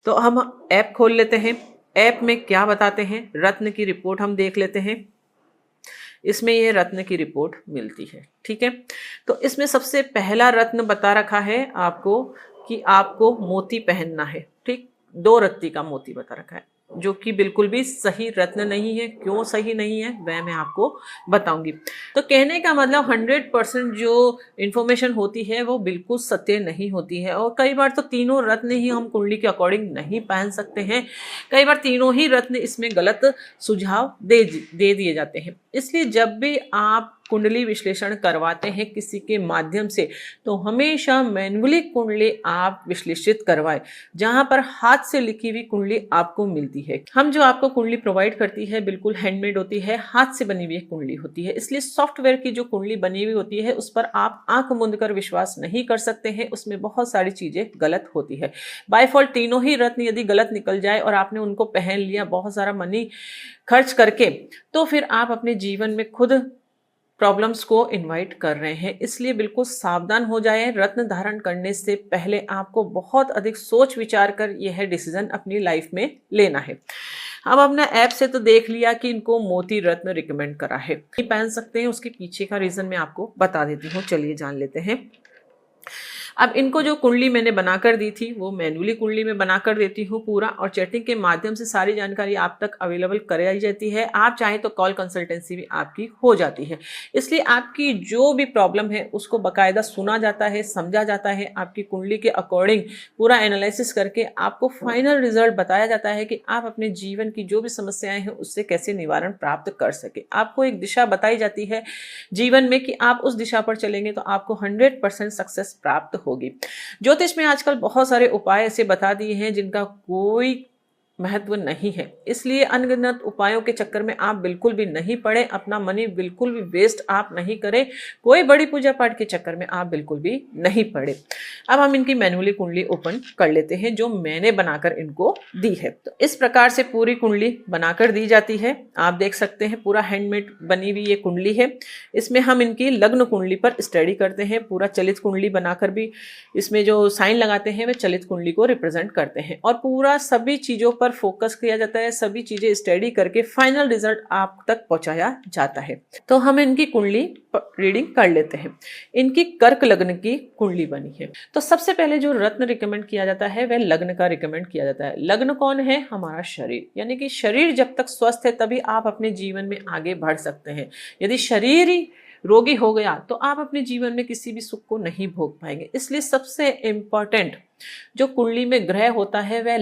तो हम ऐप खोल लेते हैं। ऐप में क्या बताते हैं, रत्न की रिपोर्ट हम देख लेते हैं। इसमें ये रत्न की रिपोर्ट मिलती है, ठीक है। तो इसमें सबसे पहला रत्न बता रखा है आपको कि आपको मोती पहनना है, ठीक। 2 रत्ती का मोती बता रखा है, जो कि बिल्कुल भी सही रत्न नहीं है। क्यों सही नहीं है वह मैं आपको बताऊंगी। तो कहने का मतलब 100% जो इंफॉर्मेशन होती है वो बिल्कुल सत्य नहीं होती है। और कई बार तो तीनों रत्न ही हम कुंडली के अकॉर्डिंग नहीं पहन सकते हैं। कई बार तीनों ही रत्न इसमें गलत सुझाव दे दिए जाते हैं। इसलिए जब भी आप कुंडली विश्लेषण करवाते हैं किसी के माध्यम से, तो हमेशा मैन्युअली कुंडली आप विश्लेषित करवाएं, जहां पर हाथ से लिखी हुई कुंडली आपको मिलती है। हम जो आपको कुंडली प्रोवाइड करती है बिल्कुल हैंडमेड होती है, हाथ से बनी हुई कुंडली होती है। इसलिए सॉफ्टवेयर की जो कुंडली बनी हुई होती है उस पर आप आंख मूंद कर विश्वास नहीं कर सकते हैं। उसमें बहुत सारी चीजें गलत होती है। बाय डिफॉल्ट तीनों ही रत्न यदि गलत निकल जाए और आपने उनको पहन लिया बहुत सारा मनी खर्च करके, तो फिर आप अपने जीवन में खुद प्रॉब्लम्स को इनवाइट कर रहे हैं। इसलिए बिल्कुल सावधान हो जाएं। रत्न धारण करने से पहले आपको बहुत अधिक सोच विचार कर यह डिसीजन अपनी लाइफ में लेना है। अब अपना ऐप से तो देख लिया कि इनको मोती रत्न रिकमेंड करा है, पहन सकते हैं। उसके पीछे का रीजन मैं आपको बता देती हूँ, चलिए जान लेते हैं। अब इनको जो कुंडली मैंने बनाकर दी थी वो मैन्युअली कुंडली में बनाकर देती हूँ पूरा, और चैटिंग के माध्यम से सारी जानकारी आप तक अवेलेबल कराई जाती है। आप चाहें तो कॉल कंसल्टेंसी भी आपकी हो जाती है। इसलिए आपकी जो भी प्रॉब्लम है उसको बाकायदा सुना जाता है, समझा जाता है। आपकी कुंडली के अकॉर्डिंग पूरा एनालिसिस करके आपको फाइनल रिजल्ट बताया जाता है कि आप अपने जीवन की जो भी समस्याएं हैं उससे कैसे निवारण प्राप्त कर सके। आपको एक दिशा बताई जाती है जीवन में कि आप उस दिशा पर चलेंगे तो आपको 100% सक्सेस प्राप्त होगी। ज्योतिष में आजकल बहुत सारे उपाय ऐसे बता दिए हैं जिनका कोई महत्व नहीं है। इसलिए अनगिनत उपायों के चक्कर में आप बिल्कुल भी नहीं पड़े, अपना मनी बिल्कुल भी वेस्ट आप नहीं करें, कोई बड़ी पूजा पाठ के चक्कर में आप बिल्कुल भी नहीं पड़े। अब हम इनकी मैन्युअली कुंडली ओपन कर लेते हैं जो मैंने बनाकर इनको दी है। तो इस प्रकार से पूरी कुंडली बनाकर दी जाती है। आप देख सकते हैं पूरा हैंडमेड बनी हुई ये कुंडली है। इसमें हम इनकी लग्न कुंडली पर स्टडी करते हैं। पूरा चलित कुंडली बनाकर भी इसमें जो साइन लगाते हैं वे चलित कुंडली को रिप्रेजेंट करते हैं, और पूरा सभी चीजों पर फोकस किया जाता है। सभी चीजें स्टडी करके फाइनल रिजल्ट आप तक पहुंचाया जाता है। तो हम इनकी कुंडली रीडिंग कर लेते हैं। इनकी कर्क लग्न की कुंडली बनी है। तो सबसे पहले जो रत्न रिकमेंड किया जाता है वह लग्न का रिकमेंड किया जाता है। लग्न कौन है? हमारा शरीर, यानी कि शरीर जब तक स्वस्थ है तभी आप अपने जीवन में आगे बढ़ सकते हैं। यदि शरीर ही रोगी हो गया तो आप अपने जीवन में किसी भी सुख को नहीं भोग पाएंगे। इसलिए सबसे इंपॉर्टेंट जो कुंडली में ग्रह होता है वह